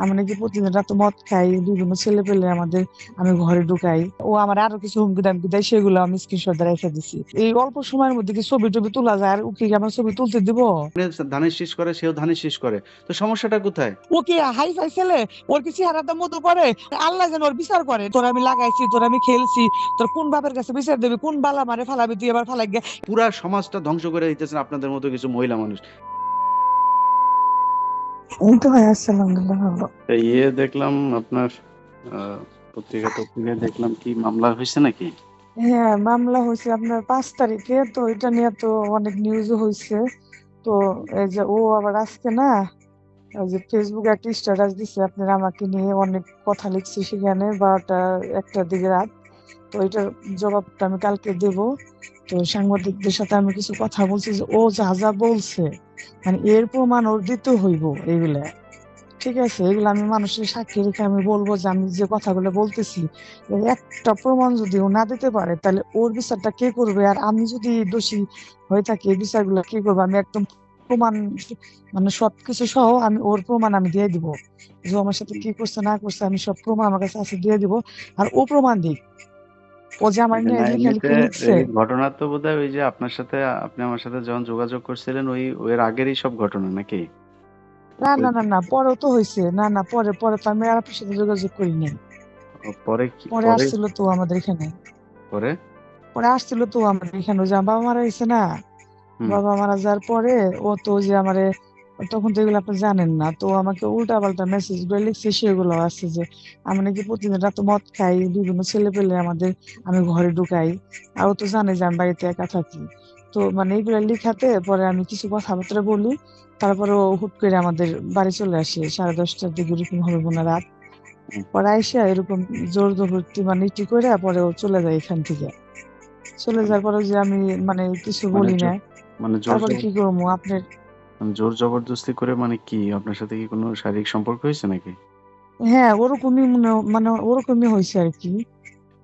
আমি নাকি প্রতিদিন রাতে মদ খাই, বিভিন্ন ছেলে পেলে আমাদের আমি ঘরে ঢুকাই। ও আমার আরো কিছু হুমকি দামকি দেয়, সেগুলো আমি স্ক্রিনশট রেখে দিছি। এই অল্প সময়ের মধ্যে কি ছবি টবি তোলা যায়? আর ওকে কি আমার ছবি তুলতে দিব? ধানের শীষ করে, সেও ধানের শীষ করে, তো সমস্যাটা কোথায়? ও কি হাই ফাই ছেলে? ওর কি চেহারাটা মতো করে? আল্লাহ যেন ওর বিচার করে। তোর আমি লাগাইছি, তোর আমি খেলছি, তোর কোন বাপের কাছে বিচার দেবে? কোন বালা মারে ফালাবি তুই আবার ফালাই গিয়া? পুরা সমাজটা ধ্বংস করে দিতেছেন আপনাদের মতো কিছু মহিলা মানুষ। এই তো ভাই, আলহামদুলিল্লাহ ভালো। দেখলাম আপনার পত্রিকায় দেখলাম কি মামলা হয়েছে নাকি? হ্যাঁ, মামলা হয়েছে আপনার 5 তারিখে। তো এটা নিয়ে তো অনেক নিউজও হয়েছে। তো এই যে ও আবার আজকে না, ওই যে ফেসবুকে একটা স্ট্যাটাস দিচ্ছে আপনার, আমাকে নিয়ে অনেক কথা লিখছে সেখানে 12টা 1টার দিকে রাত। তো এটার জবাবটা আমি কালকে দেব। তো সাংবাদিকদের সাথে আমি কিছু কথা বলছি যে ও যা যা বলছে, মানে এর প্রমাণ ওর দিতে হইব এইগুলা। ঠিক আছে, এগুলো আমি মানুষের সাক্ষী রেখে আমি বলবো যে আমি যে কথাগুলো বলতেছি, এর একটা প্রমাণ যদি ও না দিতে পারে, তাহলে ওর বিচারটা কে করবে? আর আমি যদি দোষী হয়ে থাকি, এই বিচারগুলো কে করবে? আমি একদম প্রমাণ, মানে সবকিছু সহ আমি ওর প্রমাণ আমি দিয়ে দিব। যে ও আমার সাথে কি করছে না করছে আমি সব প্রমাণ আমার কাছে আছে দিয়ে দিব। আর ও প্রমাণ দিক, ও যে আমার নিয়ে না, এমনিতে লেখালেখি লিখছে। এই ঘটনা তো বোধহয় ওই যে আপনার সাথে, আপনি আমার সাথে যখন যোগাযোগ করছিলেন ওই এর আগেরই সব ঘটনা নাকি? না ওই না না না, পরেও তো হয়েছে। না না, পরে পরে তো আমি আর আপনার সাথে যোগাযোগ করিনি। পরে কি পরে পরে? আসছিল তো আমাদের এখানে। পরে পরে আসছিল তো আমাদের এখানে, ওই যে আমার বাবা মারা গেছে না, হুম। বাবা মারা যাওয়ার পরে ও তো যে আমারে, তখন তো এগুলো আপনি জানেন না, তো আমাকে উল্টা পাল্টা মেসেজ গুলো লিখছে, সেগুলো আছে যে আমি নাকি প্রতিদিন রাতে মদ খাই, বিভিন্ন ছেলে পেলে আমাদের আমি ঘরে ঢুকাই। আর ও তো জানে যে আমি বাড়িতে একা থাকি। তো মানে এগুলো লিখাতে পরে আমি কিছু কথাবার্তা বলি। তারপরে ও হুট করে আমাদের বাড়ি চলে আসে 10:30টার দিকে, এরকম হবে মনে হয় রাত। হুম। পরে আইসা এরকম জোর জবরদস্তি মানে ইটি করে পরে ও চলে যায় এখান থেকে। চলে মানে যাওয়ার পরে যে আমি মানে কিছু মানে বলি না। জো- মানে তারপরে কি করবো আপনার? জোর জবরদস্তি করে মানে কি আপনার সাথে কি কোনো শারীরিক সম্পর্ক হয়েছে নাকি? হ্যাঁ, ওরকমই মানে ওরকমই হয়েছে আর কি।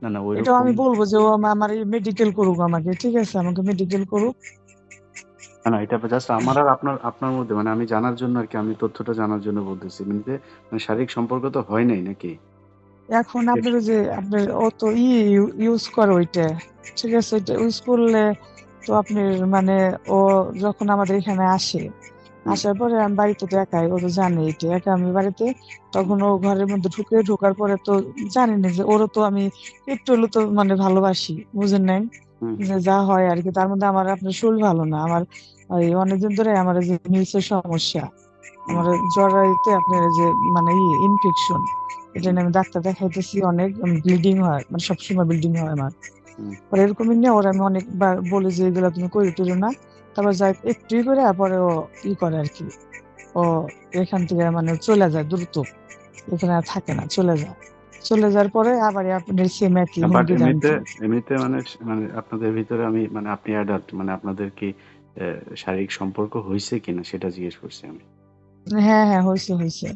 না না, এটাও ওইরকম। আমি বলবো যে ও আমার মেডিকেল করুক, আমাকে ঠিক আছে, আমাকে মেডিকেল করুক। না না, এটা জাস্ট আমার আর আপনার আপনার মধ্যে, মানে আমি জানার জন্য আর কি, আমি তথ্যটা জানার জন্য বলতেছি। মানে শারীরিক সম্পর্ক তো হয় নাই নাকি? এখন আপনার ওই যে আপনার ও তো ইউজ করে ওইটা, ঠিক আছে, ওইটা ইউজ করলে তো আপনার মানে ও যখন আমাদের এখানে আসে, হুম। আসার পরে আমি বাড়িতে তো একাই, ও তো জানে এটা একা আমি বাড়িতে। হুম। তখন ও ঘরের মধ্যে ঢোকার পরে তো জানি না যে ওরও তো আমি একটু হলেও তো মানে ভালোবাসি, বুঝেন নাই? হুম। যে যা হয় আর কি, তার মধ্যে আমার আপনার শরীর ভালো না আমার। ওই অনেকদিন ধরে আমার এই যে মিলসের সমস্যা, হুম। আমার জরায়ুতে আপনার এই যে মানে ইনফেকশন। এটা হুম। নিয়ে আমি ডাক্তার দেখাইতেছি, অনেক ব্লিডিং হয়, মানে সবসময় ব্লিডিং হয় আমার। হুম। পরে এরকমই নিয়ে ওরা আমি অনেকবার বলি যে এগুলো তুমি করে তুলো না। তারপর যাই একটুই করে, পরে ও করে আর কি। ও এখান থেকে মানে চলে যায় দ্রুত, এখানে আর থাকে না, চলে যায়। চলে যাওয়ার পরে আবার আপনার সেম একই বাট হুমকি এমনিতে, দামকি। মানে মানে আপনাদের ভিতরে আমি, মানে আপনি অ্যাডাল্ট, মানে আপনাদের কি শারীরিক সম্পর্ক হয়েছে কিনা সেটা জিজ্ঞেস করছি আমি। হ্যাঁ হ্যাঁ, হয়েছে হয়েছে।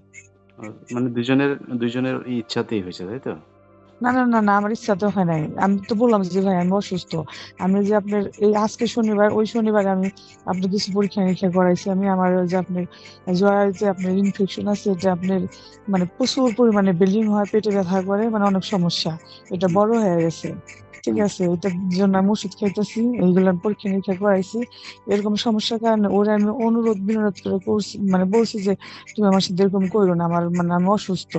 মানে দুইজনের ইচ্ছাতেই হয়েছে, তাই তো? না না না না, আমার ইচ্ছা তো হয় নাই। আমি তো বললাম যে ভাই আমি অসুস্থ। আমি যে আপনার এই আজকে শনিবার, ওই শনিবার আমি আপনার কিছু পরীক্ষা নিরীক্ষা করাইছি। আমি আমার ওই যে আপনার জরায়ুতে আপনার ইনফেকশন আছে, এটা আপনার মানে প্রচুর পরিমাণে ব্লিডিং হয়, পেটে ব্যথা করে, মানে অনেক সমস্যা। এটা হুম। বড় হয়ে গেছে। ঠিক হুম। আছে, এটার জন্য আমি ওষুধ খাইতেছি, এইগুলো আমি পরীক্ষা নিরীক্ষা করাইছি। এরকম সমস্যার কারণে ওরা আমি অনুরোধ বিনোদ করে করছি, মানে বলছি যে তুমি আমার সাথে এরকম করো না, আমার মানে আমি অসুস্থ,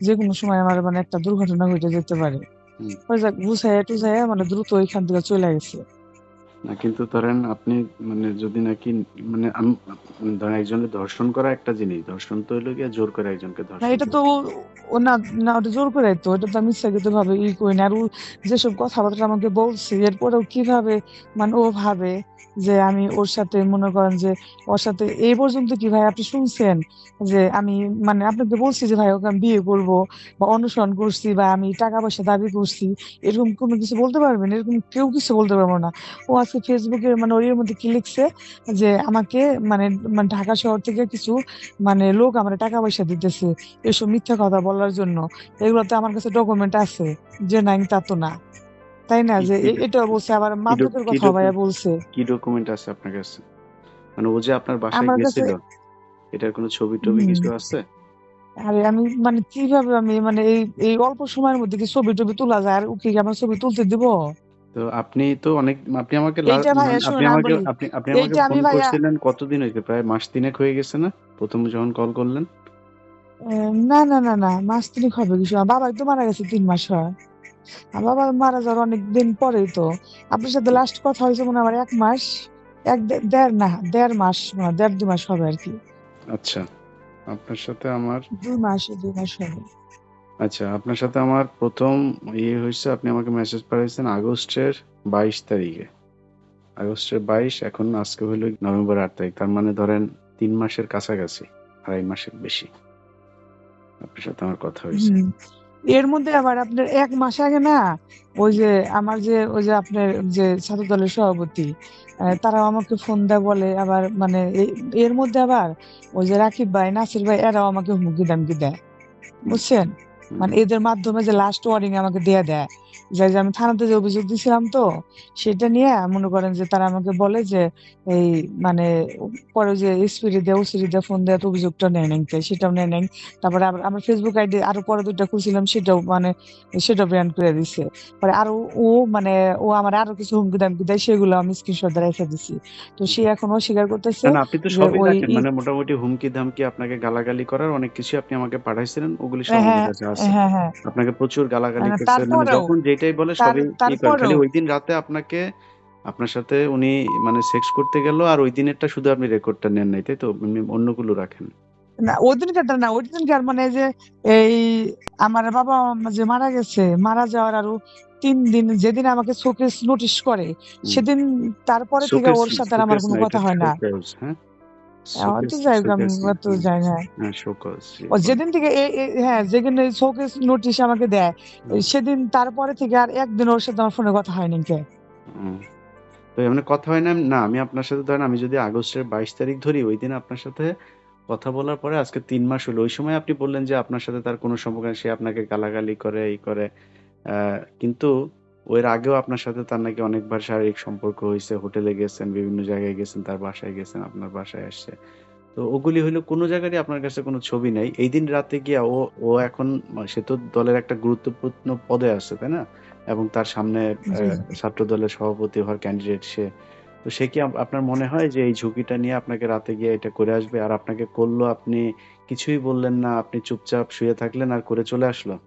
যে কোনো সময় আমার মানে একটা দুর্ঘটনা ঘটে যেতে পারে। হুম। ওই যাক বুঝাইয়া টুঝাইয়া মানে দ্রুত ওইখান থেকে চলে গেছে। না কিন্তু ধরেন আপনি, মানে যদি নাকি, মানে ধরেন একজনের ধর্ষণ করা একটা জিনিস, ধর্ষণ তো হইলো গিয়ে জোর করে একজনকে না ধর্ষণ এটা তো করা। ও না, না ওটা জোর করে, তো এটা তো আমি ইচ্ছাকৃত ভাবে করি না। আর ও যেসব কথাবার্তা আমাকে বলছে, এরপরেও কিভাবে মানে ও ভাবে যে আমি ওর সাথে মনে করেন যে ওর সাথে এই পর্যন্ত কি ভাই আপনি শুনছেন যে আমি মানে আপনাকে বলছি যে ভাই ওকে আমি বিয়ে করবো বা অনুসরণ করছি বা আমি টাকা পয়সা দাবি করছি, এরকম কোনো কিছু বলতে পারবেন? এরকম কেউ কিছু বলতে পারবো না। ও আজকে ফেসবুকে মানে ওর মধ্যে কি লিখছে যে আমাকে মানে মানে ঢাকা শহর থেকে কিছু মানে লোক আমার টাকা পয়সা দিতেছে এসব মিথ্যা কথা বলার জন্য। এগুলোতে আমার কাছে ডকুমেন্ট আছে, যে নাই তা তো না, তাই না? কি যে কি এটা বলছে, আবার কি মাদকের কি কথা ভাইয়া বলছে কি ডকুমেন্ট আছে আপনার কাছে? মানে ও যে আপনার বাসায় আমার কাছে। গেছিল, এটার কোনো ছবি টবি হম, কিছু আছে? আরে আমি মানে কিভাবে আমি মানে এই এই অল্প সময়ের মধ্যে কি ছবি টবি তোলা যায়? আর ওকে কি আমার ছবি তুলতে দিব? তো আপনি তো অনেক, আপনি আমাকে এইটা ভাইয়া মানে আপনি শুনুন আমি আমাকে বলি, আপনি আমাকে এইটা ফোন আমি ভাইয়া করছিলেন কতদিন হয়েছে? প্রায় মাস তিনেক হয়ে গেছে না, প্রথম যখন কল করলেন? না না না না, মাস তিনেক হবে কিছু, আমার বাবাই তো মারা গেছে 3 মাস হয়। আমার বাবা মারা যাওয়ার অনেক দিন পরেই তো আপনার সাথে লাস্ট কথা হয়েছে মনে হয় আমার 1 মাস, দেড় না 1.5 মাস, 1.5-2 মাস হবে আর কি। আচ্ছা, আপনার সাথে আমার 2 মাস হবে। আচ্ছা, আপনার সাথে আমার প্রথম হয়েছে, আপনি আমাকে মেসেজ পাঠিয়েছেন আগস্টের 22 তারিখে। আগস্টের 22, এখন আজকে হলো নভেম্বর 8 তারিখ, তার মানে ধরেন 3 মাসের কাছাকাছি, 2.5 মাসের বেশি আপনার সাথে আমার কথা হয়েছে। হুম। এর মধ্যে আবার আপনার 1 মাস আগে না, ওই যে আমার যে ওই যে আপনার যে ছাত্র দলের সভাপতি, তারাও আমাকে ফোন দেয় বলে আবার মানে এর মধ্যে আবার ওই যে রাকিব ভাই, নাসির ভাই, এরাও আমাকে হুমকি দামকি দেয়, হুম, বুঝছেন? হুম, মানে এদের মাধ্যমে যে লাস্ট ওয়ার্নিং আমাকে দিয়ে দেয়, যে আমি থানাতে যে অভিযোগ দিছিলাম তো, সেটা নিয়ে মনে করেন যে তারা আমাকে বলে যে এই মানে পরে যে এসপিডি দিয়ে ওসিডি দিয়ে ফোন দেওয়া, তো অভিযোগটা নেয় নাই, সেটাও নেয় নাই। তারপরে আবার আমার ফেসবুক আইডি আরো পরে 2টা খুলছিলাম, সেটাও মানে সেটাও ব্যান করে দিছে। পরে আরো ও মানে ও আমার আরো কিছু হুমকি দামকি দেয়, সেগুলো আমি স্ক্রিনশট দিয়ে রেখে দিছি। তো হুম। সে এখন অস্বীকার করতেছে না না, আপনি তো যে সবই ওই রাখেন, মানে মোটামুটি হুমকি ধামকি, আপনাকে গালাগালি করার অনেক কিছু আপনি আমাকে পাঠাইছিলেন, ওগুলি সব আমার হ্যাঁ কাছে আছে। হ্যাঁ হ্যাঁ, আপনাকে প্রচুর গালাগালি করছে, মানে তারপরেও যখন যেটাই বলে সবই করে। খালি তারপরেও ওই দিন রাতে আপনার সাথে উনি মানে সেক্স করতে গেল, আর ওই দিনেরটা শুধু আপনি রেকর্ডটা নেন নাই, তাই তো? এমনি অন্যগুলো রাখেন। না ওদিনকারটা না, ওইদিনকার মানে যে এই আমার বাবা যে মারা গেছে, মারা যাওয়ার আরো 3 দিন, যেদিন আমাকে শোকেস নোটিশ করে, হুম। সেদিন তারপরে থেকে শোকেস ওর সাথে আর আমার শোকেস কোনো না, এটা কথা হয় না। শোকেস, হ্যাঁ? এখন তো শোকেস যাই হোক, আমি শোকেস না, অত যাই না। হ্যাঁ শোকেস ও বলে। যেদিন থেকে হ্যাঁ, যেদিন শোকেস নোটিশ আমাকে দেয়, হুম, সেদিন তারপরে থেকে আর একদিন ওর সাথে আমার ফোনে কথা হয়নি কে। হুম। তো এমনি কথা হয় না? না, আমি আপনার সাথে ধরেন, আমি যদি আগস্টের 22 তারিখ ধরি, ওই দিন আপনার সাথে কথা বলার পরে আজকে 3 মাস হলো। ওই সময় আপনি বললেন যে আপনার সাথে তার কোনো সম্পর্ক নেই, সে আপনাকে গালাগালি করে, এই করে। কিন্তু এর আগেও আপনার সাথে তার নাকি অনেকবার শারীরিক সম্পর্ক হইছে, হোটেলে গেছেন, বিভিন্ন জায়গায় গেছেন, তার বাসায় গেছেন, আপনার বাসায় আসছে। তো ওগুলি হইলো কোনো জায়গারই আপনার কাছে কোনো ছবি নাই। এইদিন রাতে গিয়া ও এখন সে তো দলের একটা গুরুত্বপূর্ণ পদে আছে, তাই না? এবং তার সামনে জি জি। ছাত্র দলের সভাপতি হওয়ার ক্যান্ডিডেট সে। তো সে কি আপনার মনে হয় যে এই ঝুঁকিটা নিয়ে আপনাকে রাতে গিয়ে এটা করে আসবে? আর আপনাকে করলো, আপনি কিছুই বললেন না, আপনি চুপচাপ শুয়ে থাকলেন আর করে চলে আসলো?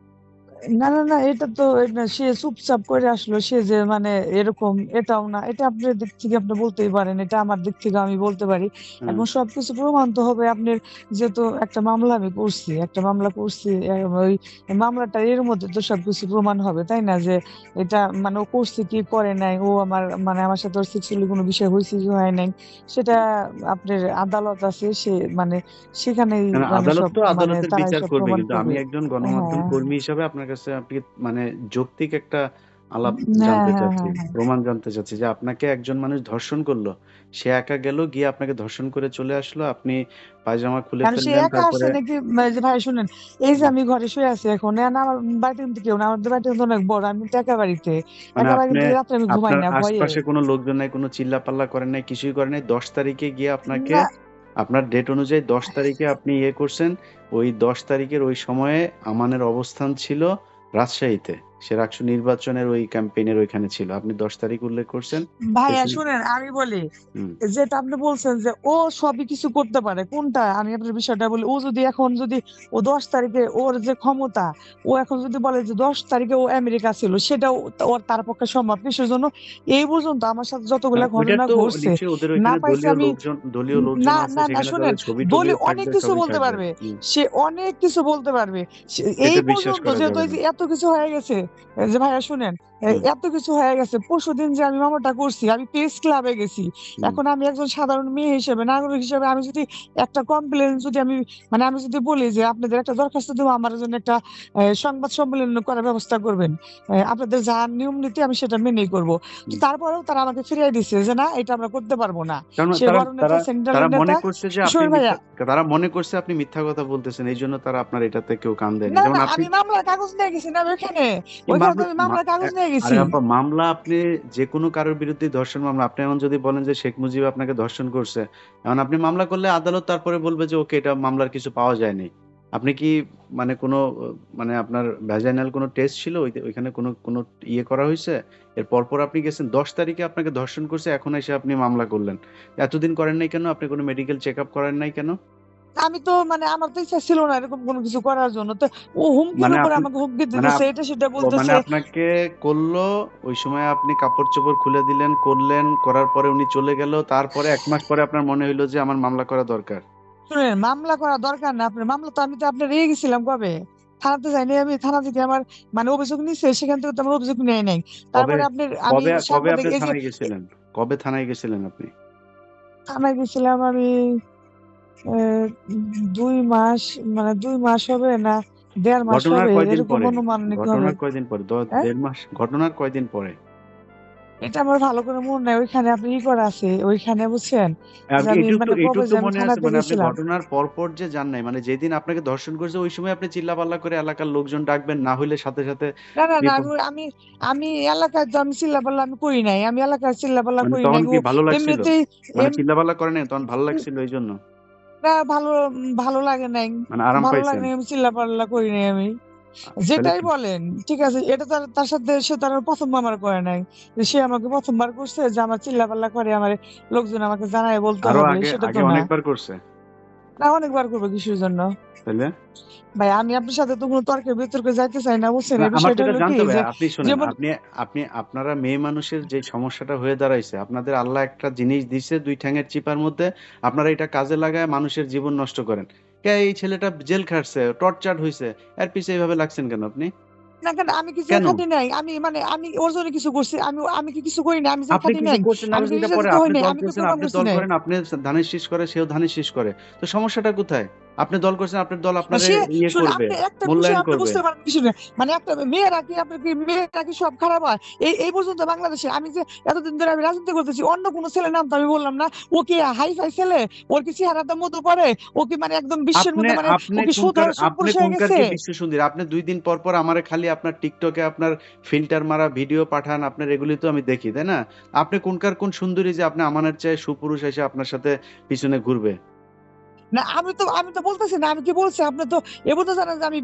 না না না, এটা তো সে চুপচাপ করে আসলো, সে যে মানে এরকম এটাও না, এটা আপনার দিক থেকে আপনি বলতেই পারেন, এটা আমার দিক থেকে আমি বলতে পারি। হ্যাঁ। এবং সবকিছু প্রমাণ তো হবে আপনার, যেহেতু একটা মামলা আমি করছি, একটা মামলা করছি, ওই মামলাটা এর মধ্যে তো সবকিছু প্রমাণ হবে, তাই না? যে এটা মানে ও করছে কি করে নাই, ও আমার মানে আমার সাথে ওর সেক্সুয়ালি কোনো বিষয় হয়েছে কি হয় নাই, সেটা আপনার আদালত আছে, সে মানে সেখানেই না, না, মানে আদালত সব তো মানে আদালতের তারাই বিচার সব করবে। প্রমাণ কিন্তু আমি করবে। একজন হ্যাঁ গণমাধ্যম কর্মী হিসাবে আপনার কাছে আপনি মানে যৌক্তিক একটা আলাপ হ্যাঁ জানতে হ্যাঁ চাচ্ছি, হ্যাঁ হ্যাঁ। প্রমাণ জানতে চাচ্ছি যে আপনাকে একজন মানুষ ধর্ষণ করলো। সে একা গেল, গিয়ে আপনাকে ধর্ষণ করে চলে আসলো। আপনি পায়জামা খুলে কারণ সে ফেললেন, একা আসছে তারপরে নাকি, যে ভাই শুনেন, এই যে হুম, আমি ঘরে শুয়ে আছি এখন, আমার বাড়িতে কিন্তু কেউ না, আমাদের বাড়িতে কিন্তু অনেক বড়, আমি তো একা বাড়িতে, মানে একা বাড়িতে আপনি থেকে রাত্রে আমি ঘুমাই আপনার না ভয়ে। আশপাশে কোনো লোকজন নাই, কোনো চিল্লাপাল্লা করেন নাই, কিছুই করেন নাই। 10 তারিখে গিয়ে আপনাকে, না আপনার ডেট অনুযায়ী 10 তারিখে আপনি করছেন। ওই 10 তারিখের ওই সময়ে আমানের অবস্থান ছিল রাজশাহীতে। সে রাকসু নির্বাচনের ওই ক্যাম্পেইনের ওইখানে ছিল। আপনি 10 তারিখ উল্লেখ করছেন। সে ভাইয়া সময় শুনেন আমি বলি, হুম। যেটা আপনি বলছেন যে ও সবই কিছু করতে পারে, কোনটা আমি আপনার বিষয়টা বলি, ও যদি এখন যদি ও 10 তারিখে ওর যে ক্ষমতা, ও এখন যদি বলে যে 10 তারিখে ও আমেরিকা ছিল, সেটাও ওর তার পক্ষে সম্ভব কিসের জন্য? এই পর্যন্ত আমার সাথে যতগুলা ওইটা ঘটনা তো ঘটছে, নিশ্চয়ই ওদের না ওইখানে পাইছে আমি, দলীয় লোকজন না আছে, না না সেখানে শুনেন, তাদের ছবি-টবিও দলীয় অনেক থাকবে, কিছু সবই বলতে থাকবে। পারবে, হুম। সে অনেক কিছু বলতে পারবে। এই এটা বিশ্বাস পর্যন্ত করা যেহেতু যাবে এই না। যে এত কিছু হয়ে গেছে, যে ভাইয়া শুনেন, হুম, এত কিছু হয়ে গেছে, পরশুদিন যে আমি মামলাটা করছি, আমি প্রেস ক্লাবে গেছি। হুম, এখন আমি একজন সাধারণ মেয়ে হিসেবে, নাগরিক হিসেবে, আমি যদি একটা কমপ্লেন যদি আমি মানে আমি যদি বলি যে আপনাদের একটা দরখাস্ত দেবো, আমার জন্য একটা সংবাদ সম্মেলন করার ব্যবস্থা করবেন, আপনাদের যা নিয়ম নীতি আমি সেটা মেনেই করব। তো হুম। তারপরেও তারা আমাকে ফিরিয়ে দিচ্ছে যে না, এটা আমরা করতে পারবো না। কারণ সে তারা বড় নেতা, তারা তারা সেন্ট্রালের মনে নেতা। করছে যে আপনি শোন মিথ্যা, ভাইয়া, তারা মনে করছে আপনি মিথ্যা কথা বলতেছেন। এইজন্য তারা আপনার এটাতে কেউ কান দেয়নি। না যেমন না, আপনি আমি মামলার কাগজ নিয়ে গেছি না ওইখানে, এই ওইখানে তো মামলা আমি মা মামলার কাগজ নিয়ে আরে গেছি। আপা, মামলা আপনি যেকোনো কারোর বিরুদ্ধে ধর্ষণ মামলা, আপনি এখন যদি বলেন যে শেখ মুজিব আপনাকে ধর্ষণ করছে, এখন আপনি মামলা করলে আদালত তারপরে বলবে যে ওকে, এটা মামলার কিছু পাওয়া যায়নি। আপনি কি মানে কোনো মানে আপনার ভ্যাজাইনাল কোনো টেস্ট ছিল ওইখানে কোনো ইয়ে করা হয়েছে? এর পরপর আপনি গেছেন 10 তারিখে আপনাকে ধর্ষণ করছে, এখন এসে আপনি মামলা করলেন। এতদিন করেন নাই কেন? আপনি কোনো মেডিকেল চেক আপ করেন নাই কেন? আমি তো মানে আমার তো ইচ্ছা ছিল না এরকম কোনো কিছু করার জন্য, তো ও হুমকির মানে উপরে আপনি আমাকে হুমকি মানে দিতেছে, এটা সেটা মানে বলতেছে। আপনাকে করলো, ওই সময় আপনি কাপড় চোপড় খুলে দিলেন, করলেন, করার পরে উনি চলে গেল, তারপরে 1 মাস পরে আপনার মনে হইলো যে আমার মামলা করা দরকার। শুনেন, মামলা করা দরকার না আপনার, মামলা তো আমি তো আপনার রেগে গেছিলাম কবে, থানাতে যাইনি আমি, থানা থেকে আমার মানে অভিযোগ নিচ্ছে, সেখান থেকে তো আমার অভিযোগ নেয় নাই। কবে তারপরে আপনার আমি কবে কবে সাংবাদিক আপনি এই যে থানায় গেছিলেন? কবে থানায় গেছিলেন আপনি? থানায় গেছিলাম আমি, 2 মাস, মানে 2 মাস হবে না 1.5 মাস ঘটনার হবে, কয়দিন এরকম পরে? অনুমানিক হবে। ঘটনার কয়দিন পরে? হ্যাঁ, 1.5 মাস? ঘটনার কয়দিন পরে? এটা আমার ভালো করে মনে নাই, ওইখানে আপনি ই করা আছে ওইখানে, বুঝছেন, যে আমি মানে কবে এটুক যে তো আমি মনে আছে, থানাতে মানে আপনি গেছিলাম। ঘটনার পরপর যে যান নাই, মানে যেদিন আপনাকে ধর্ষণ করছে ওই সময় আপনি চিল্লাপাল্লা করে এলাকার লোকজন ডাকবেন, না হইলে সাথে সাথে না না না, বিপদ। আমি আমি এলাকায় তো আমি চিল্লাপাল্লা আমি করি নাই, আমি এলাকায় চিল্লাপাল্লা মানে করি তখন নাই ও কি ভালো লাগছিল? এমনিতেই মানে এম চিল্লাপাল্লা করেন নাই তখন ভালো লাগছিল এই জন্য? না, ভালো ভালো লাগে নাই, মানে আরাম ভালো লাগে পাইছেন? নাই, আমি চিল্লাপাল্লা করি নাই আমি। তাহলে যেটাই বলেন ঠিক আছে, এটা তার তার সাথে সে তার প্রথম আমার করে নাই, যে সে আমাকে প্রথমবার করছে যে আমার চিল্লাপাল্লা করে আমার লোকজন আমাকে জানায় বলতে আরো হবে, আগে সেটা তো আগে না। অনেকবার করছে? না, অনেকবার করবো কিসের জন্য? তাহলে ভাই আমি আপনার সাথে তো কোনো তর্কে বিতর্কে যাইতে চাই না, বুঝছেন, না, এই আমার তো বিষয়টা এটা হলো কি জানতে হবে। যে আপনি শোনেন, যেমন আপনি আপনি আপনারা মেয়ে মানুষের যে সমস্যাটা হয়ে দাঁড়াইছে, আপনাদের আল্লাহ একটা জিনিস দিছে 2 ঠ্যাঙের চিপার মধ্যে, আপনারা এটা কাজে লাগায় মানুষের জীবন নষ্ট করেন। এই ছেলেটা জেল খাটছে, টর্চার্ড হয়েছে, এর পিছে এইভাবে লাগছেন কেন আপনি? না কেন, আমি কি জেল কেন? খাটি নাই? আমি মানে আমি ওর জন্য কিছু করছি? আমি কি কিছু করি না? আমি জেল আপনি খাটি কিছু নাই? করছেন না আমি কি করছেন এটা পরে, নির্যাতিত হই আপনি নাই? দল আমি কি করছেন, প্রমাণ আপনি করছি দল নাই? করেন, আপনি ধানের শীষ করে, সেও ধানের শীষ করে। তো সমস্যাটা কোথায়? আপনি দল করছেন, আপনার দল আপনারে সে ইয়ে শুনে করবে, আপনি একটা বিষয় মূল্যায়ন আপনি করবে। বুঝতে পারেন কিছু না, মানে একটা মেয়েরা কি সব খারাপ হয়? এই পর্যন্ত বাংলাদেশে আমি যে এতদিন ধরে আমি রাজনীতি করতেছি, অন্য কোনো ছেলের নাম তো আমি বললাম না। ও কি হাই ফাই ছেলে? ওর কি চেহারাটা মধু পড়ে? ও কি মানে একদম বিশ্বের আপনি মধ্যে মানে ও আপনি কি কোনকার, সুধর আপনি সুপুরুষ হয়ে কোনকার গেছে? কি বিশ্ব সুন্দরী? আপনি 2 দিন পর পর আমারে খালি আপনার টিকটকে আপনার ফিল্টার মারা ভিডিও পাঠান, আপনার এগুলি তো আমি দেখি, তাই না? আপনি কোনকার কোন সুন্দরী যে আপনি আমানের চেয়ে সুপুরুষ এসে আপনার সাথে পিছনে ঘুরবে? না, আমি তো বলতেছি না, আমি কি বলছি আপনি তো এবার তো জানেন যে আমি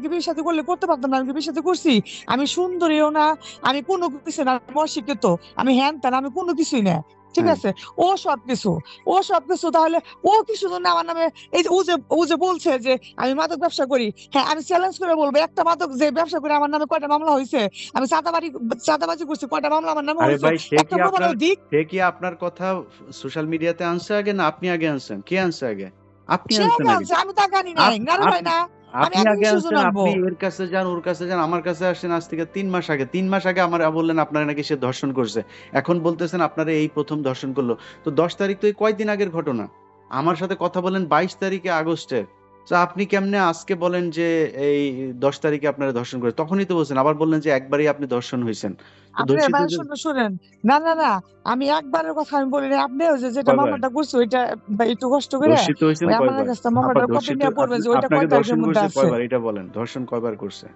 কি বিয়ে শাদী করলে করতে পারতাম না? আমি কি বিয়ে শাদী করছি? আমি সুন্দরীও না, আমি কোনো কিছু না, আমি অশিক্ষিত, আমি হ্যান ত্যান, আমি কোনো কিছুই না। ঠিক হ্যাঁ। আছে, ও সবকিছু, ও সবকিছু, তাহলে ও কিছু জন্য আমার নামে এই যে ও যে বলছে যে আমি মাদক ব্যবসা করি, হ্যাঁ আমি চ্যালেঞ্জ করে বলবো, একটা মাদক যে ব্যবসা করে আমার নামে কয়টা মামলা হয়েছে? আমি চাঁদাবাজি করছি, কয়টা মামলা আমার নামে আরে হয়েছে? ভাই, একটা প্রমাণ দিক। সে কি আপনার কথা সোশ্যাল মিডিয়াতে আনছে আগে, না আপনি আগে আনছেন? কে আনছে আগে? আপনি সে আনছেন আগে আগে। আনছে, আমি তাকে আনি নাই, আপ নারে আপ ভাই না। আমি আপনি আগে আগে কিসের জন্য আনছেন, আনবো? আপনি এর কাছে যান, ওর কাছে যান, আমার কাছে আসছেন আজ থেকে 3 মাস আগে। 3 মাস আগে আমার বললেন আপনারা নাকি সে ধর্ষণ করছে। এখন বলতেছেন আপনারা এই প্রথম ধর্ষণ করলো। তো 10 তারিখ তো এই কয়দিন আগের ঘটনা। আমার সাথে কথা বলেন 22 তারিখে আগস্টের। তো আপনি কেমনে আজকে বলেন যে এই 10 তারিখে আপনারা ধর্ষণ করে? তখনই তো বলছেন, আবার বললেন যে একবারই আপনি ধর্ষণ হয়েছেন। তো আপনি ধর্ষিত ভাই যে শুনেন, না না না, আমি একবারের কথা আমি বলি না, আপনি ওই যে যেটা কয়বার? মামলাটা করছে ওইটা বা একটু কষ্ট করে ধর্ষিত হয়েছেন ওই আমার কয়বার? কাছে আপা মামলাটার কপি ধর্ষিত, নিয়ে পড়বেন যে ওইটা আপনাকে কয় তারিখের ধর্ষণ মধ্যে করছে আছে। কয়বার এটা বলেন? ধর্ষণ কয়বার করছে?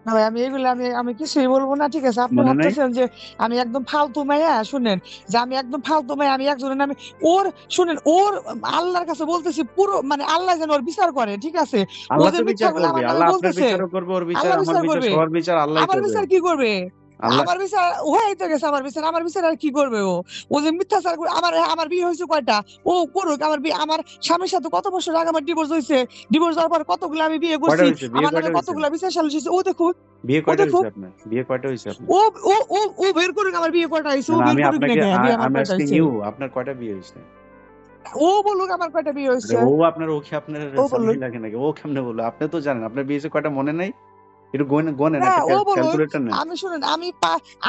না ভাই, আমি এগুলো আমি কিছুই বলবো না, ঠিক আছে? আপনি মনে নাই? ভাবতেছেন যে আমি একদম ফালতু মাইয়া, শুনেন, যে আমি একদম ফালতু মাইয়া, আমি একজনের নামে ওর, শুনেন, ওর আল্লাহর কাছে বলতেছি, পুরো মানে আল্লাহ যেন ওর বিচার করে, ঠিক আছে? ও আল্লাহ যে তো বিচার মিথ্যাগুলো করবে। আমার নামে আল্লাহ আপনার বলতেছে, বিচারও করবে, ওর বিচার, আল্লাহ আমার বিচার বিচার, করবে। সবার বিচার আল্লাহই আমার করবে। বিচার কি করবে? আল্লাহ। আমার বিচার হয়ে তো গেছে, আমার বিচার আর কি করবে ও? ও যে মিথ্যাচার করে, আমার আমার বিয়ে হয়েছে কয়টা? ও করুক, আমার বিয়ে, আমার স্বামীর সাথে কত বছর আগে আমার ডিভোর্স হয়েছে, ডিভোর্স হওয়ার পর কতগুলো আমি বিয়ে কয়টা করছি, হয়েছে? বিয়ে আমার নামে কয়টা হয়েছে? কতগুলো বিচার সালিশ হয়েছে, ও দেখুক, বিয়ে ও কয়টা হয়েছে দেখুক, আপনার? বিয়ে কয়টা হয়েছে আপনার? ও ও ও ও বের করুক আমার বিয়ে কয়টা হয়েছে, না, ও না, বের আমি করুক না আপনাকে, কে বিয়ে আমার আই এম কয়টা আস্কিং হয়েছে, ইউ, আপনার কয়টা বিয়ে হয়েছে? ও বলুক আমার কয়টা বিয়ে আরে হয়েছে, ও আপনার, ও কি আপনার ও স্বামী বলুক। লাগে নাকি? ও কেমনে বললো? আপনি তো জানেন আপনার বিয়ে হয়েছে কয়টা, মনে নাই? একটু গোনেন, না, একটা ও বলুক। ক্যালকুলেটর নেন। আমি শুনেন,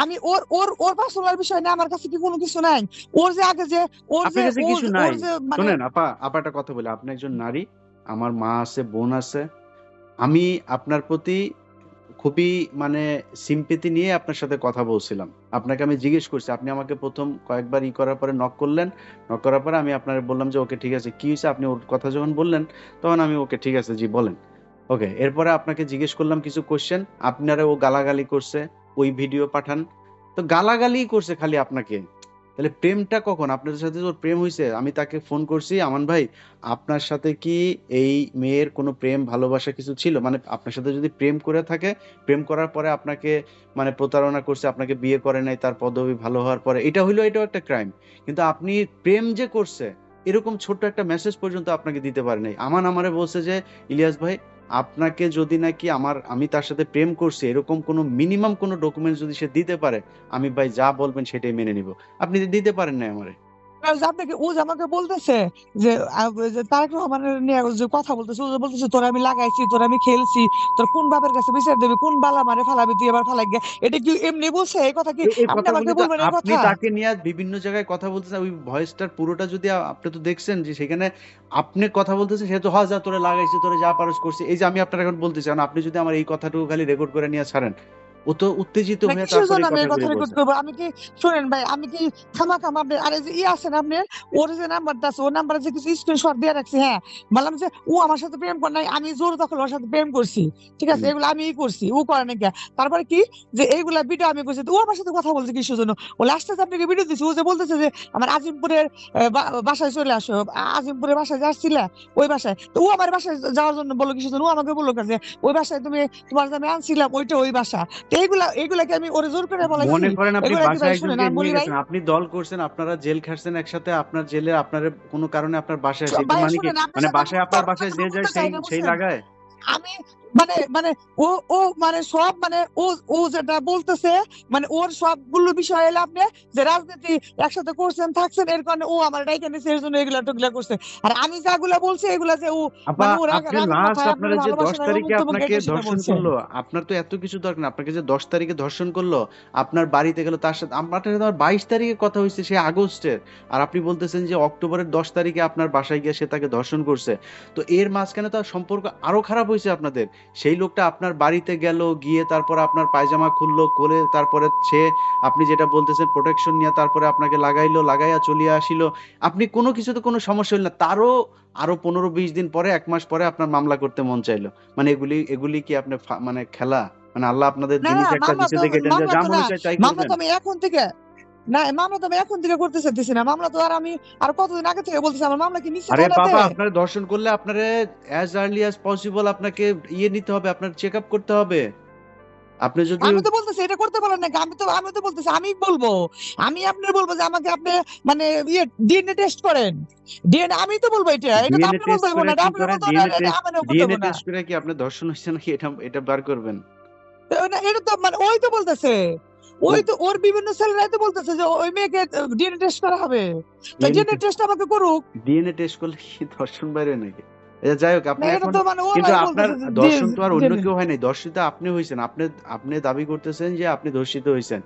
আমি ওর ওর ওর পার্সোনাল বিষয় না, আমার কাছে কি কোনো কিছু নাই? ওর যে আগে যে ওর যে আপনার কাছে কিছু ওর নাই? যে মানে শোনেন আপা, একটা কথা বলি, আপনি একজন নারী, আমার মা আছে, বোন আছে। আমি আপনার প্রতি খুবই মানে সিম্পেথি নিয়ে আপনার সাথে কথা বলছিলাম। আপনাকে আমি জিজ্ঞেস করছি, আপনি আমাকে প্রথম কয়েকবার করার পরে নক করলেন। নক করার পরে আমি আপনার বললাম যে ওকে ঠিক আছে, কি হয়েছে? আপনি ওর কথা যখন বললেন তখন আমি ওকে ঠিক আছে জি বলেন। ওকে, এরপরে আপনাকে জিজ্ঞেস করলাম কিছু কোশ্চেন, আপনারা ও গালাগালি করছে, ওই ভিডিও পাঠান। তো গালাগালি করছে খালি আপনাকে, তাহলে প্রেমটা কখন আপনাদের সাথে? ওর প্রেম হয়েছে, আমি তাকে ফোন করছি, আমান ভাই আপনার সাথে কি এই মেয়ের কোনো প্রেম ভালোবাসা কিছু ছিল? মানে আপনার সাথে যদি প্রেম করে থাকে, প্রেম করার পরে আপনাকে মানে প্রতারণা করছে, আপনাকে বিয়ে করে নাই তার পদবি ভালো হওয়ার পরে, এটা হইলো, এটাও একটা ক্রাইম। কিন্তু আপনি প্রেম যে করছে এরকম ছোট্ট একটা মেসেজ পর্যন্ত আপনাকে দিতে পারে নাই। আমারে বলছে যে ইলিয়াস ভাই, আপনাকে যদি নাকি আমি তার সাথে প্রেম করছি এরকম কোনো মিনিমাম কোনো ডকুমেন্টস যদি সে দিতে পারে, আমি ভাই যা বলবেন সেটাই মেনে নিব। আপনি দিতে পারেন না আমারে। আর যে আপনাকে ও যে আমাকে বলতেছে যে যে তারেক রহমানের নিয়ে যে কথা বলতেছে, ও যে বলতেছে তোরা আমি লাগাইছি, তোরা আমি খেলছি, তোর কোন বাপের কাছে বিচার দেবে, কোন বালা মারে ফালাবি তুই এবার ফালাই গিয়া, এটা কি এমনি বলছে? এই কথা কি এই আপনি আমাকে কথাগুলি তো বলবেন এই আপনি কথা? তাকে নিয়ে বিভিন্ন জায়গায় কথা বলতেছেন, ওই ভয়েসটার পুরোটা যদি আপনি তো দেখছেন যে সেখানে আপনি কথা বলতেছেন, সে তো হ্যাঁ যা তোরে লাগাইছে, তোরে যা পারস করছে। এই যে আমি আপনার এখন বলতেছি, কারণ আপনি যদি আমার এই কথাটুকু খালি রেকর্ড করে নিয়ে ছাড়েন, ও তো উত্তেজিত না হয়ে কিসের তারপরে জন্য এই আমি এই কথাগুলি কথা রেকর্ড বলছে। করবো? আমি কি, শোনেন ভাই, আমি কি খামাখামা আপনি আরে যে আছেন আপনি, ওর যে নাম্বারটা আছে, ওর নাম্বারে যে কিছু স্ক্রিনশট দিয়ে রাখছি, হ্যাঁ, বললাম যে ও আমার সাথে প্রেম করে নাই, আমি জোর দখল ওর সাথে প্রেম করছি, ঠিক আছে, হুম। এগুলো আমি করছি, ও করে নাকি। তারপরে কি, যে এইগুলা ভিডিও আমি করছি, তো ও আমার সাথে কথা বলছে কিসের জন্য? ও লাস্টে আপনাকে ভিডিও দিচ্ছে, ও যে বলতেছে যে আমার আজিমপুরের বাসায় চলে আসো, আজিমপুরের বাসায় যাচ্ছিলে, ওই বাসায় তো ও আমার বাসায় যাওয়ার জন্য বললো কিসের জন্য? ও আমাকে বললো যে ওই বাসায় তুমি, তোমার যে আমি আনছিলাম ওইটা ওই বাসা। তো এইগুলা কি আমি ওরে জোর করে বলাইছি? মনে করেন আপনি এগুলা কি ভাই বাসায় শুনেন একজনকে আমি বলি নিয়ে ভাই, গেছেন, আপনি দল করছেন, আপনারা জেল খাটছেন একসাথে, আপনার জেলে আপনার কোনো কারণে আপনার বাসায় আসে, এটা ভাইয়া মানে কি? শুনেন, আপনার মানে সাথে বাসায় কোনো আপনার তর্ক বাসায় যে এখনো যায় করতে চাই সেই না, সেই বুঝছেন? লাগায়? আমি মানে মানে ও ও মানে সব মানে ও ও যেটা বলতেছে, মানে ওর সবগুলো বিষয় এলে আপনি যে রাজনীতি একসাথে করছেন থাকছেন, এর কারণে ও আমার ডাইকে নিছে, এর জন্য এগুলা টুকলা করছে। আর আমি যাগুলা বলছি এগুলা যে ও আপা, মানে ও আপনি রাগের লাস্ট মাথায় আপনার আপনারা যে দশ ভালোবাসে না, তারিখে অমুক তমুক, আপনাকে এটা সেটা ধর্ষণ বলছে। করলো, আপনার তো এত কিছু দরকার না। আপনাকে যে 10 তারিখে ধর্ষণ করলো, আপনার বাড়িতে গেল, তার সাথে আপনার সাথে আমার 22 তারিখে কথা হয়েছে, সে আগস্টের। আর আপনি বলতেছেন যে অক্টোবরের 10 তারিখে আপনার বাসায় গিয়ে সে তাকে ধর্ষণ করছে। তো এর মাঝখানে তো সম্পর্ক আরো খারাপ হয়েছে আপনাদের। সেই লোকটা আপনার বাড়িতে গেল, গিয়ে তারপর আপনার পায়জামা খুললো, করে তারপরে সে, আপনি যেটা বলতেছেন প্রোটেকশন নিয়ে, তারপরে আপনাকে লাগাইলো, লাগাইয়া চলিয়া আসিল। আপনি কোনো কিছুতে কোনো সমস্যা হইল না, তারও আরো 15-20 দিন পরে, 1 মাস পরে আপনার মামলা করতে মন চাইলো। মানে এগুলি এগুলি কি আপনি মানে খেলা? মানে আল্লাহ আপনাদের না না, জিনিস একটা দিছে দেখে এটা যা মামলা তো মনে না, চায় তাই মামলা করবেন? তো আমি এখন থেকে, না মামলা তো আমি এখন থেকে করতে চাইতেছি না, মামলা তো আর আমি আর কতদিন আগে থেকে বলতেছি, আমার মামলা কি মিথ্যা আরে কায়দাতে? বাবা, আপনার দর্শন করলে আপনারে অ্যাজ আর্লি অ্যাজ পসিবল আপনাকে নিতে হবে, আপনার চেক আপ করতে হবে। আপনি যদি আমি তো বলতেছি এটা করতে পারেন নাকি? আমি তো বলতেছি আমি বলবো, আমি আপনার বলবো যে আমাকে আপনি মানে ডিএনএ টেস্ট করেন, ডিএনএ, আমি তো বলবো, এটা এটা তো ডিএনএ আপনি টেস্ট বলতে হইব করে না, এটা কি আপনি করে? বলতে হইব না, এটা আমি বলতে হইব ডিএনএ না। টেস্ট করে কি আপনার ধর্ষণ হয়েছে নাকি এটা এটা বার করবেন? তো এটা তো মানে ওই তো বলতেছে, ও ওই তো ওর বিভিন্ন ছেলেরাই তো বলতেছে যে ওই মেয়েকে ডিএনএ টেস্ট করা হবে, তো ডিএনএ ডিএনএ টেস্ট আমাকে করুক। ডিএনএ টেস্ট করলে কি ধর্ষণ বাইরে নাকি? যাই হোক, না আপনি এটা এখন, তো মানে কিন্তু ওরাই আপনার বলতেছে যে দর্শন তো আর অন্য DNA কেউ হয় নাই, দর্শিত আপনি হয়েছেন। আপনি আপনি দাবি করতেছেন যে আপনি ধর্ষিত হয়েছেন।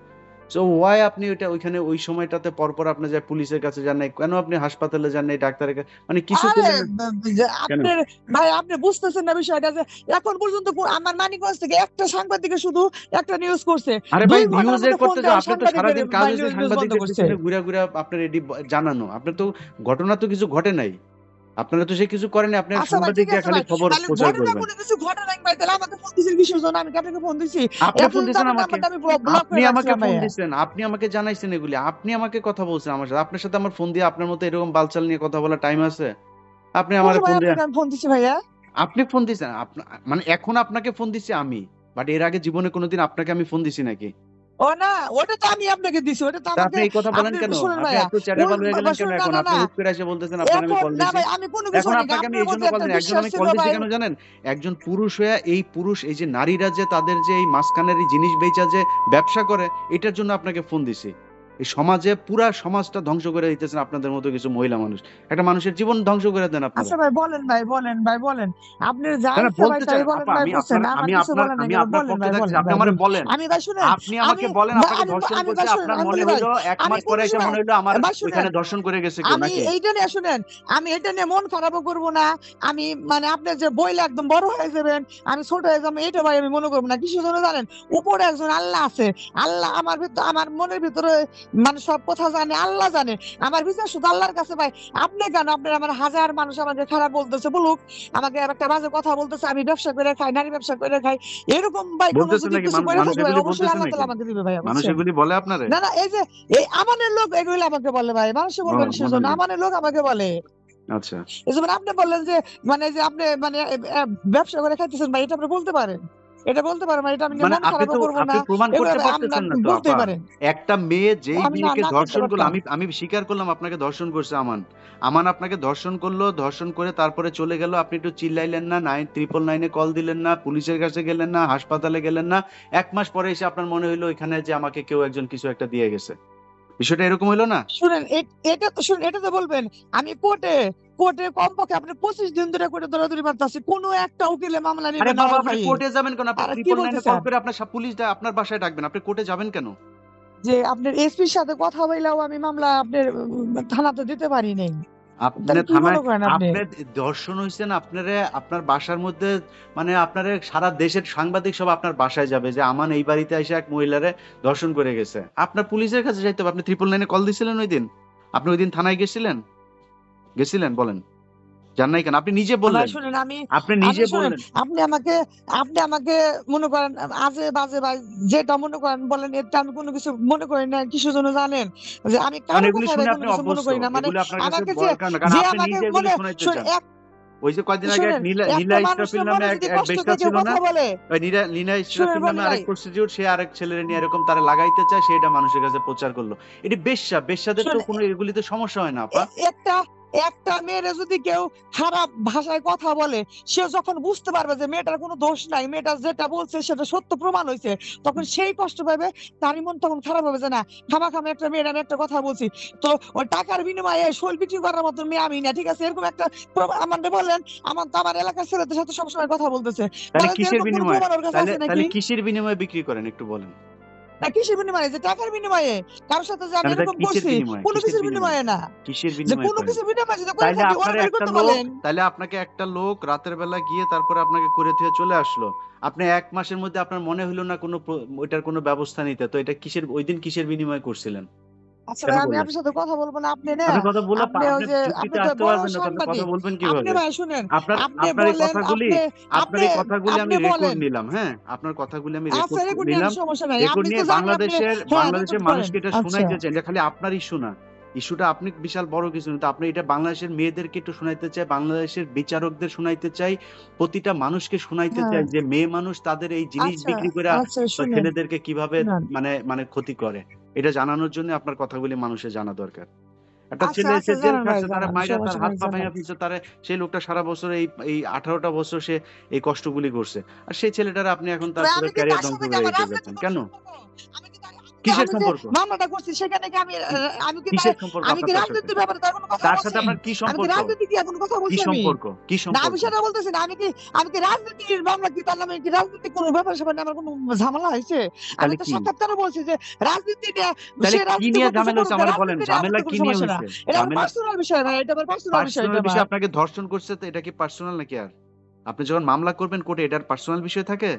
সো ওয়াই আপনি ওইটা ওইখানে ওই সময়টাতে পরপর আপনি যে পুলিশের কাছে যান নাই কেন? আপনি হাসপাতালে যান নাই, ডাক্তারের কাছে, মানে কিছু আরে পেলেন না যে কেন? আপনার ভাই আপনি বুঝতেছেন না বিষয়টা, যে এখন পর্যন্ত আমার মানিকগঞ্জ থেকে একটা সাংবাদিকের শুধু একটা নিউজ করছে, আরে ভাই, 2 ঘন্টার নিউজে মধ্যে ফোন করতে যাও, দেওয়া আপনি তো সাংবাদিকের সারাদিন কাজ হয়েছে নিউজ বন্ধ সাংবাদিকের করছে। পিছনে ঘুরে ঘুরে আপনার এটি জানানো। আপনার তো ঘটনা তো কিছু ঘটে নাই, আপনারা তো সে কিছু করেন, আপনি আচ্ছা ভাই সাংবাদিক ঠিক দিয়ে আছে খালি ভাই, খবর তাহলে প্রচার ঘটনা করবেন। কোনো কিছু ঘটে নাই ভাই, তাহলে আমাকে ফোন দিয়েছেন কিসের জন্য? আমি কি আপনাকে ফোন দিছি? আপনি ফোন এতদিন তো দিছেন আমার আমাকে, নাম্বারটা আমি ব্লক আপনি করে আমাকে রাখছিলাম ফোন ভাইয়া। দিছেন, আপনি আমাকে জানাইছেন এগুলি, আপনি আমাকে কথা বলছেন আমার সাথে। আপনার সাথে আমার ফোন দিয়ে আপনার মতো এরকম বালচাল নিয়ে কথা বলার টাইম আছে? আপনি কোন আমার সময় ফোন দিয়ে, আপনাকে আমি ফোন দিছি ভাইয়া? আপনি ফোন দিছেন মানে এখন আপনাকে ফোন দিছি আমি, বাট এর আগে জীবনে কোনোদিন আপনাকে আমি ফোন দিছি নাকি? ও না, ওটা তো আমি আপনাকে দিছি, ওটা তো তা আমাকে আপনি এই কথা বলেন আপনি কেন? শুনেন আপনি ভাইয়া, এত চ্যাটেবল হয়ে গেলেন কেন শুনেন, না এখন? না আপনি না, হুট করে এসে বলতেছেন আপনার আমি এখন কল না দিছি। ভাই আমি কোনো কিছু এখন হয়নি, আপনাকে আমি আপনার এই জন্য মধ্যে কল একটা দিই, একজন বিশ্বাস আমি ছিল কল দিছি ভাই। কেন জানেন? একজন পুরুষ হয়ে, এই পুরুষ, এই যে নারীরা যে তাদের যে এই মাঝখানের এই জিনিস বেচা যে ব্যবসা করে, এটার জন্য আপনাকে ফোন দিছি। এই সমাজে পুরা সমাজটা ধ্বংস করে দিতেছেন আপনাদের মতো কিছু মহিলা মানুষ। একটা মানুষের জীবন ধ্বংস করে দেন আপনারা। আচ্ছা ভাই বলেন, ভাই বলেন, ভাই বলেন, আপনার যা না, না, ইচ্ছা ভাই বলতে চান তাই বলেন আপা, ভাই, আমি বুঝছেন, আপনার আমার আমি কিছু আপনার বলেন না আমি কেন, আপনার বলেন পক্ষে ভাই, থাকছি, বলেন আপনি ভাই, আমারে বলেন। বলেন। আমি ভাই শুনেন, আপনি আমি আমাকে বলেন আপনাকে আমি ধর্ষণ আমি করছে, ভাই শুনেন, আপনার আমি মনে বলি ভাই, হইলো এক আমি মাস পরে কোনো এসে সময় মনে হইলো আমার ভাই শুনেন, ওইখানে ধর্ষণ করে গেছে কেউ আমি নাকি? এইটা নিয়ে শুনেন, আমি এটা নিয়ে মন খারাপও করবো না, আমি মানে আপনি যে বইলে একদম বড় হয়ে যাবেন, আমি ছোট হয়ে যাবো, এটা ভাই আমি মনে করবো না। কিসের জন্য জানেন? উপরে একজন আল্লাহ আছে, আল্লাহ আমার ভিতর, আমার মনের ভিতরে মানে সব কথা জানে, আল্লাহ জানে। আমার বিচার শুধু আল্লাহর কাছে ভাই। আপনি কেন, আপনার আমার হাজার মানুষ আমাকে খারাপ বলতেছে, বলুক, আমাকে একটা বাজে কথা বলতেছে, আমি ব্যবসা করে খাই, নারী ব্যবসা করে খাই, এরকম ভাই কোনো বলতেছে যদি নাকি? কিছু করে মানুষ থাকে ভাই, এগুলি অবশ্যই বলতেছে আল্লাহ নাকি? তাআলা আমাকে দিবে ভাই, মানুষ বুঝছেন? এগুলি বলে আপনারে? না না, এই যে এই আমানের লোক এগুলো আমাকে বলে ভাই, মানুষে ও, বলবেন কিসের জন্য, মানুষ। আমানের লোক আমাকে বলে। আচ্ছা। এই যেমন আপনি বললেন যে মানে যে আপনি মানে ব্যবসা করে খাইতেছেন ভাই, এটা আপনি বলতে পারেন, এটা বলতে পারেন ভাই, এটা আমি নিয়ে মানে মন খারাপও করবো না, আপনি প্রমাণ এগুলো করতে আপনার পারতেছেন না তো বলতেই আপা। পারেন। একটা মেয়ে যেই আমি না মেয়েকে না করতে ধর্ষণ করলো, পারতাম। আমি আমি স্বীকার করলাম আপনাকে ধর্ষণ করছে আমান। আমান আপনাকে ধর্ষণ করলো, ধর্ষণ করে তারপরে চলে গেল, আপনি একটু চিল্লাইলেন না, 999 কল দিলেন না, পুলিশের কাছে গেলেন না, হাসপাতালে গেলেন না। 1 মাস পরে এসে আপনার মনে হইলো এখানে যে আমাকে কেউ একজন কিছু একটা দিয়ে গেছে। বিষয়টা এরকম হইলো না? শুনেন, এটা তো শুনেন, এটা তো বলবেন আমি কোর্টে, কোর্টে কমপক্ষে আপনি 25 দিন ধরে কোর্টে দৌড়াদৌড়ি মারতাছি, কোনো একটা উকিলে মামলা আরে নিবে না বাবা, আমার আপনি ভাই। কোর্টে যাবেন কেন? আপনি আর কি ট্রিপল বলতে নাইনে কল চান, করে আপনার পুলিশ আপনার বাসায় ডাকবেন, আপনি কোর্টে যাবেন কেন? যে আপনার এসপির সাথে কথা বললেও আমি মামলা আপনার থানাতে দিতে পারি নাই, আপনি তাহলে কি থানায়, মনে করেন আপনি? আপনি ধর্ষণ হইছেন, আপনারে আপনার বাসার মধ্যে, মানে আপনারে সারা দেশের সাংবাদিক সব আপনার বাসায় যাবে যে আমান এই বাড়িতে এসে এক মহিলারে ধর্ষণ করে গেছে। আপনার পুলিশের কাছে যাইতে হবে। আপনি 999 কল দিছিলেন ওই দিন? আপনি ওই দিন থানায় গেছিলেন? গেছিলেন বলেন? যান নাই কেন? আপনি নিজে ভাই বললেন। শুনেন, আমি আপনি আমি নিজে শুনেন, বললেন। আপনি আমাকে মনে করেন আজে বাজে ভাই, যেটা মনে করেন বলেন, এটা আমি কোনো কিছু মনে করি না, কিসের জন্য জানেন? যে আমি কারণ কারো এগুলি কথায় ভাই শুনে কোনো আপনি কিছু মনে অভ্যস্ত। করি না, মানে এগুলি আপনার কাছে আমাকে যে ভয়ের কারণ না। কারণ যে আপনি আমাকে নিজে এগুলি মনে শুনাইতে শুনে চান। এক ওই যে কয়দিন আগে এক শুনেন, নীলা একটা ইসরাফিল মানুষের নামে মনে এক যদি এক কষ্ট বেশ্যা থেকে ছিল না? কথা বলে, ওই নীলা শুনেন ইসরাফিল বলি নামে ভাই, আরেক প্রস্টিটিউট, সে আরেক ছেলেরে নিয়ে এরকম তারা লাগাইতে চায়, সে এটা মানুষের কাছে প্রচার করলো। এটি বেশ্যা, বেশ্যাদের তো শুনেন, কোনো এগুলিতে সমস্যা হয় না আপা। একটা একটা মেয়েরে যদি কেউ খারাপ ভাষায় কথা বলে, সে যখন বুঝতে পারবে যে মেয়েটার কোনো দোষ নাই, মেয়েটা যেটা বলছে সেটা সত্য প্রমাণ হয়েছে, তখন সেই কষ্ট পাবে, তারই মন তখন খারাপ হবে যে না, খামাখামা একটা মেয়ের আমি একটা কথা বলছি, তো ওই টাকার বিনিময়ে শৈল বিক্রি করার মতো মেয়ে আমি না, ঠিক আছে, এরকম একটা আমাদের বলেন, আমার তো আমার এলাকার ছেলেদের সাথে সবসময় কথা বলতেছে, তাহলে বলেন যে কিসের এরকম কোনো বিনিময়ে? প্রমাণ ওর কাছে তাহলে আছে তাহলে নাকি? কিসের বিনিময়ে বিক্রি করেন একটু বলেন? না কিসের বিনিময়ে, যে টাকার বিনিময়ে, কারোর সাথে যে আমি তাহলে এরকম কিসের করছি, বিনিময়ে? কোনো কিসের কিছুর বিনিময়ে? বিনিময়ে না, কিসের যে বিনিময়ে কোনো করেন? কিছুর বিনিময়ে যদি করে তাইলে থাকি ওরা আপনার বের একটা করতে লোক, বলেন। তাইলে আপনাকে একটা লোক রাতের বেলা গিয়ে তারপরে আপনাকে করে থুয়ে চলে আসলো। আপনি 1 মাসের মধ্যে আপনার মনে হইলো না কোনো ওইটার কোনো ব্যবস্থা নিতে? তো এটা কিসের, ওই দিন কিসের বিনিময়ে করছিলেন? আচ্ছা কেন ভাই, আমি করলেন? আপনার সাথে কথা বলবো না, আপনি না, আপনি কথা বলা আপনি ওই আপনি যে আপনি যুক্তিতে তো আসতে বড় পারবেন না তো আপনি কথা সাংবাদিক, বলবেন আপনি কিভাবে? ভাই শুনেন, আপনার আপনি আপনার এই বলেন, কথাগুলি, আপনি আমি আপনি রেকর্ড বলেন, নিলাম, হ্যাঁ? আপনার কথাগুলি আমি আচ্ছা রেকর্ড রেকর্ড নিয়ে নিলাম। সমস্যা নাই, রেকর্ড আমি নিয়ে তো জানি আপনি, বাংলাদেশের হ্যাঁ রেকর্ড বাংলাদেশের করেন। মানুষকে এটা আচ্ছা শুনাইতে চাই। এটা খালি আপনার ইস্যু না। ইস্যুটা আপনি বিশাল বড় কিছু না। তো আপনি এটা বাংলাদেশের মেয়েদেরকে একটু শুনাইতে চাই, বাংলাদেশের বিচারকদের শুনাইতে চাই, প্রতিটা মানুষকে শুনাইতে হ্যাঁ, চাই যে মেয়ে মানুষ তাদের এই জিনিস আচ্ছা বিক্রি কইরা আচ্ছা বা শুনেন, ছেলেদেরকে কিভাবে শুনেন, মানে মানে ক্ষতি করে। এটা জানানোর জন্য আপনার কথাগুলি মানুষের জানা দরকার। একটা আচ্ছা ছেলে আচ্ছা এসে জেল জানান ভাই, খাটছে, তারা জানান, মাইরা তার সমস্যা হাত নাই, পা জানান। ভাঙা ফেলছে, তারা, সেই লোকটা সারা বছর এই 18টা বছর সে এই কষ্টগুলি করছে। আর সেই ছেলেটারে আপনি এখন তার ভাই পুরো আমি কি ক্যারিয়ার তার ধ্বংস সাথে কি করে আমার দিতে রাজনীতি যাচ্ছেন। কোনো কেন? সম্পর্ক? আমি কি কিসের আমি যে সম্পর্ক? মামলাটা করছি সেখানে কি আমি কি আমি কি কিসের সম্পর্ক আমি আপনার কি তার সাথে? রাজনীতির ব্যাপারে তার কোনো কথা তার সাথে বলছি? আপনার কি আমি কি সম্পর্ক? রাজনীতি কি এখন কথা কি বলছি আমি? সম্পর্ক? কি না আমি সম্পর্ক? সেটা বলতেছি না, আমি কি রাজনীতির মামলা, কি তার নামে কি রাজনীতির কোনো ব্যাপার-স্যাপার নিয়ে আমার কোনো ঝামেলা হয়েছে? আমি তাহলে তো কি? সাক্ষাৎকারে বলছি যে রাজনীতি নিয়ে, তাহলে সে কি রাজনীতি নিয়ে করতেছে ঝামেলা করুক হইছে না, আমারে বলেন। রাজনীতি নিয়ে আমার ঝামেলা তো কোনো কি নিয়ে সমস্যা না। হইছে? এটা আমার ঝামেলা পার্সোনাল বিষয় ভাই, এটা আমার পার্সোনাল বিষয়, পার্সোনাল এটা বিষয়, আমার। আপনাকে ধর্ষণ করছে তো এটা কি পার্সোনাল নাকি আর? আপনি যখন মামলা করবেন কোর্টে, এটার পার্সোনাল বিষয় থাকে?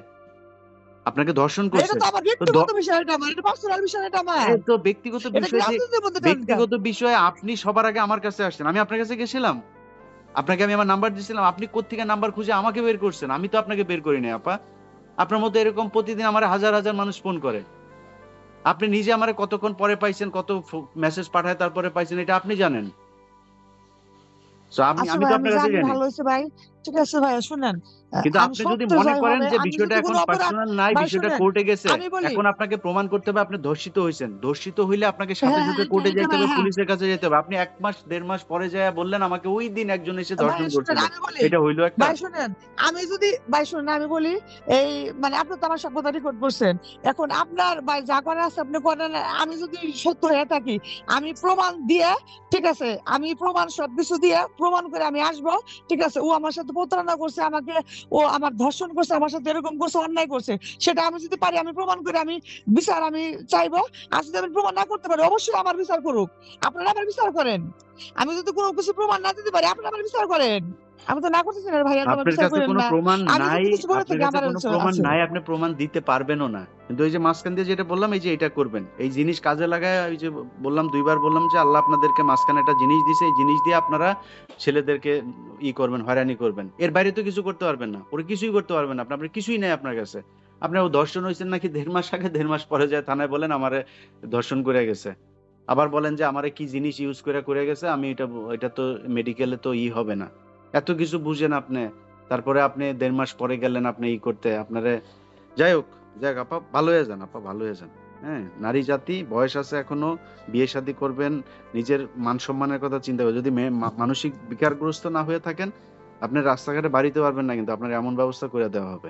আপনাকে ধর্ষণ এটা করছে। তো আমার তো ব্যক্তিগত বিষয়, এটা আমার, এটা পার্সোনাল বিষয়, এটা আমার। এই তো ব্যক্তিগত এটা কি বিষয় যে, রাজনীতির মধ্যে টান কেন? ব্যক্তিগত বিষয়ে আপনি সবার আগে আমার কাছে আসছেন। আমি আপনার কাছে গেছিলাম? আপনাকে আমি আমার নাম্বার দিছিলাম। আপনি কোত্থেকে নাম্বার খুঁজে আমাকে বের করছেন? আমি তো আপনাকে বের করি নাই আপা। আপনার মতো এরকম প্রতিদিন আমারে হাজার, হাজার মানুষ ফোন করে। আপনি নিজে আমারে কতক্ষণ পরে পাইছেন, কত মেসেজ পাঠায় তারপরে পাইছেন, এটা আপনি জানেন। সো আমি আচ্ছা আমি ভাই তো আমি আপনার কাছে জানি, জানি। ভালো হয়েছে ভাই। ঠিক আছে ভাই শুনেন, কিন্তু আমি আপনি যদি সত্য মনে জয় করেন হবে। যে আমি বিষয়টা যদি এখন কোনো অপরাধ, পার্সোনাল নাই, ভাই বিষয়টা শুনেন, কোর্টে গেছে, আমি বলি, এখন আপনাকে প্রমাণ করতে হবে আপনি ধর্ষিত হইছেন। ধর্ষিত হইলে আপনাকে সাথে, হ্যাঁ, সাথে এটা কোর্টে এটা যাইতে ভাই, হবে, হ্যাঁ। পুলিশের কাছে যেতে হবে। আপনি 1 মাস 1.5 মাস পরে যায়া বললেন আমাকে ওই দিন একজন এসে ভাই ধর্ষণ শুনেন, করছিল। আমি বলি, এটা হইল একটা? ভাই শুনেন, আমি যদি, ভাই শুনেন আমি বলি, এই মানে আপনি তো আমার সব কথা রেকর্ড করছেন, এখন আপনার ভাই যা করার আছে আপনি করেন। আমি যদি সত্য হয়ে থাকি, আমি প্রমাণ দিয়ে, ঠিক আছে, আমি প্রমাণ সবকিছু দিয়ে প্রমাণ করে আমি আসবো, ঠিক আছে, ও আমার সাথে প্রতারণা করছে, আমাকে ও আমার ধর্ষণ করছে, আমার সাথে এরকম করছে, অন্যায় করছে, সেটা আমি যদি পারি আমি প্রমাণ করে আমি বিচার আমি চাইবো। আর যদি আমি প্রমাণ না করতে পারি, অবশ্যই আমার বিচার করুক, আপনারা আমার বিচার করেন। আমি যদি কোনো কিছু প্রমাণ না দিতে পারি, আপনারা আমার বিচার করেন। আমি তো না করতেছি না ভাইয়া, তোমার আপনার বিচার কাছে করেন কোনো না। প্রমাণ আমি নাই, যদি কিছু বলে আপনার থাকি কাছে আমার কোনো প্রমাণ আছে। নাই, আপনি প্রমাণ দিতে পারবেনও না। কিন্তু ওই যে মাঝখান দিয়ে যেটা বললাম, এই যে এটা করবেন, এই জিনিস কাজে লাগায়, ওই যে বললাম ২ বার বললাম যে আল্লাহ আপনাদেরকে মাঝখানে একটা জিনিস দিছে, এই জিনিস দিয়ে আপনারা ছেলেদেরকে করবেন, হয়রানি করবেন। এর বাইরে তো কিছু করতে পারবেন না। ওরা কিছুই করতে পারবেন না। আপনার কিছুই নাই আপনার কাছে। আপনার ও ধর্ষণ হইছেন নাকি ১.৫ মাস আগে, ১.৫ মাস পরে যায় থানায় বলেন আমারে ধর্ষণ করে গেছে। আবার বলেন যে আমারে কি জিনিস ইউজ করে গেছে, আমি এটা তো মেডিকেলে তো হবে না। এত কিছু বুঝেন আপনি। তারপরে আপনি ১.৫ মাস পরে গেলেন আপনি করতে আপনারে। যাই হোক, যাক আপা ভালো হয়ে যান, আপা ভালো হয়ে যান। হ্যাঁ, নারী জাতি, বয়স আছে এখনো, বিয়ে শাদী করবেন, নিজের মান সম্মানের কথা চিন্তা করবেন। যদি মানসিক বিকারগ্রস্ত না হয়ে থাকেন, আপনি রাস্তাঘাটে বাড়িতে পারবেন না, কিন্তু আপনার এমন ব্যবস্থা করে দেওয়া হবে।